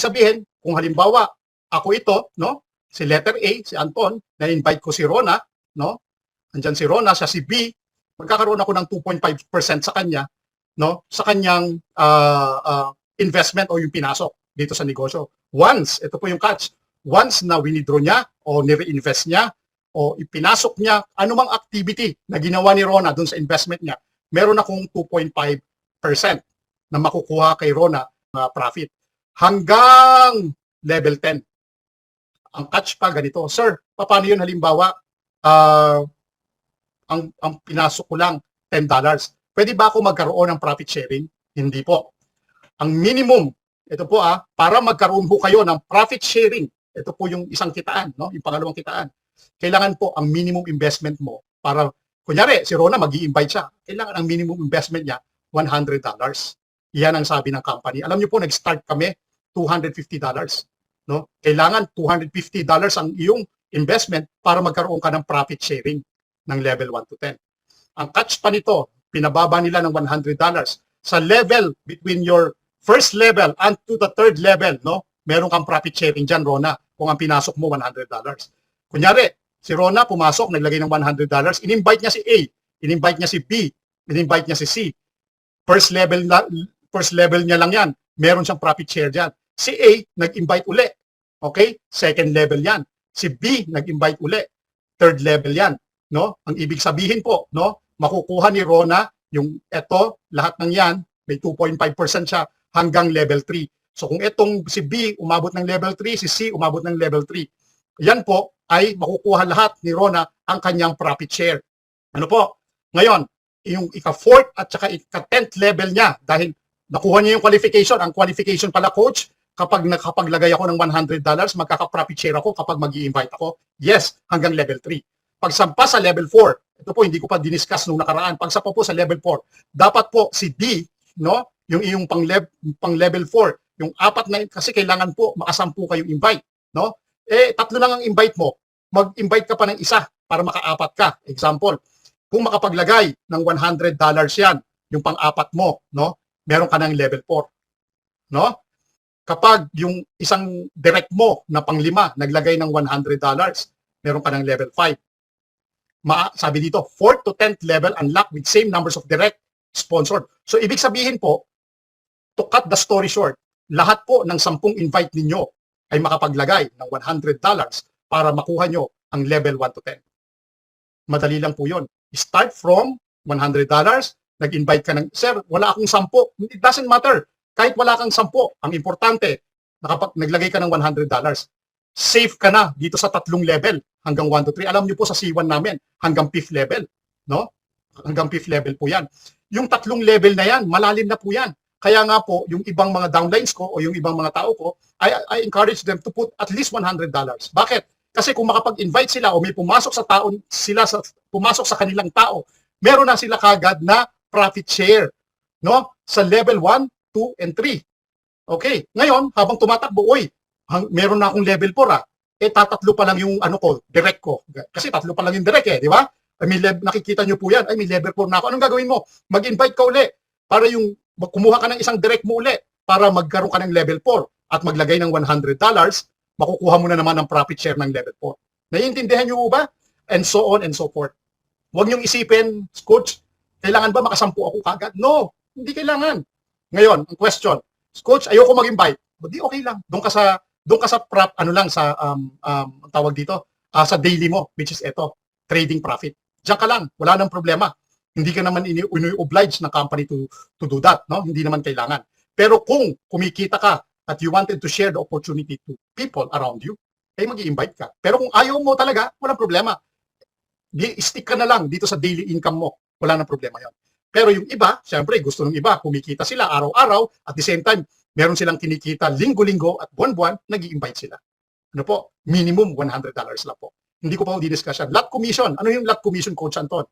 Sabihin, kung halimbawa, ako ito, no? Si letter A, si Anton, na-invite ko si Rona, no? Andyan si Rona, siya si B, magkakaroon ako ng 2.5% sa kanya, no? Sa kanyang investment o yung pinasok dito sa negosyo. Once, ito po yung catch, once na winidraw niya o nire-invest niya o ipinasok niya anumang activity na ginawa ni Rona dun sa investment niya, meron akong 2.5% na makukuha kay Rona profit hanggang level 10. Ang catch pa ganito, sir, paano yun halimbawa ang pinasok ko lang $10. Pwede ba ako magkaroon ng profit sharing? Hindi po. Ang minimum, ito po para magkaroon po kayo ng profit sharing, ito po yung isang kitaan, no? Yung pangalawang kitaan. Kailangan po ang minimum investment mo para, kunyari, si Rona mag-i-invite siya, kailangan ang minimum investment niya $100. Yan ang sabi ng company. Alam niyo po, nag-start kami $250. No? Kailangan $250 ang iyong investment para magkaroon ka ng profit sharing ng level 1 to 10. Ang catch pa nito, pinababa nila ng $100 sa level between your first level and to the third level, no? Meron kang profit sharing dyan, Rona, kung ang pinasok mo $100. Kunyari, si Rona pumasok, naglagay ng $100, in-invite niya si A, in-invite niya si B, in-invite niya si C. First level niya lang yan, meron siyang profit share dyan. Si A, nag-invite uli. Okay? Second level yan. Si B, nag-invite uli. Third level yan. No? Ang ibig sabihin po, no? Makukuha ni Rona yung eto, lahat ng yan, may 2.5% siya hanggang level 3. So kung itong si B umabot ng level 3, si C umabot ng level 3, yan po ay makukuha lahat ni Rona ang kanyang profit share. Ano po? Ngayon, yung ika-4th at saka ika-10th level niya, dahil nakuha niya yung qualification, ang qualification pala, coach, kapag nakapaglagay ako ng $100, magkaka-profit share ako kapag mag-i-invite ako. Yes, hanggang level 3. Pagsampa sa level 4, ito po hindi ko pa diniscuss nung nakaraan, pagsampa po sa level 4, dapat po si D, no, yung iyong pang level 4, yung apat na, kasi kailangan po makasampu kayong invite, no? Tatlo lang ang invite mo, mag-invite ka pa ng isa para makaapat ka. Example, kung makapaglagay ng $100 yan, yung pang-apat mo, no, meron ka ng level 4, no? Kapag yung isang direct mo na pang-5 naglagay ng $100, meron ka ng level 5. Sabi dito, 4th to 10th level unlocked with same numbers of direct sponsored. So ibig sabihin po, to cut the story short, lahat po ng 10 invite ninyo ay makapaglagay ng $100 para makuha nyo ang level 1 to 10. Madali lang po yun. Start from $100, nag-invite ka ng, sir, wala akong 10. It doesn't matter. Kahit wala kang 10, ang importante, naglagay ka ng $100. Safe ka na dito sa 3 level hanggang 1 to 3. Alam niyo po sa C1 namin, hanggang 5th level. No? Hanggang 5th level po yan. Yung 3 level na yan, malalim na po yan. Kaya nga po, yung ibang mga downlines ko o yung ibang mga tao ko, I encourage them to put at least $100. Bakit? Kasi kung makapag-invite sila o may pumasok sa taon sila pumasok sa kanilang tao, meron na sila kagad na profit share, no? Sa level 1, 2 and 3. Okay. Ngayon, habang tumatakbo, meron na akong level 4 tatatlo pa lang yung direct ko. Kasi 3 pa lang yung direct di ba? Nakikita nyo po yan, may level 4 na ako. Anong gagawin mo? Mag-invite ka uli para yung kumuha ka ng isang direct mo uli para magkaroon ka ng level 4 at maglagay ng $100, makukuha mo na naman ang profit share ng level 4. Naiintindihan nyo ba? And so on and so forth. Huwag nyong isipin, coach, kailangan ba makasampu ako kagad? No, hindi kailangan. Ngayon, ang question, coach, ayoko mag-invite. Di okay lang. Doon ka sa tawag dito, sa daily mo, which is trading profit. Diyan ka lang, wala nang problema. Hindi ka naman ini-oblige ng company to do that, no? Hindi naman kailangan. Pero kung kumikita ka at you wanted to share the opportunity to people around you, mag-i-invite ka. Pero kung ayaw mo talaga, walang problema. Stick ka na lang dito sa daily income mo. Wala nang problema yon. Pero yung iba, syempre, gusto ng iba, kumikita sila araw-araw, at the same time, meron silang kinikita linggo-linggo at buwan-buwan, nag-i-invite sila. Ano po? Minimum $100 lang po. Hindi ko pa di-discussion. Lot commission. Ano yung lot commission, Coach Anton?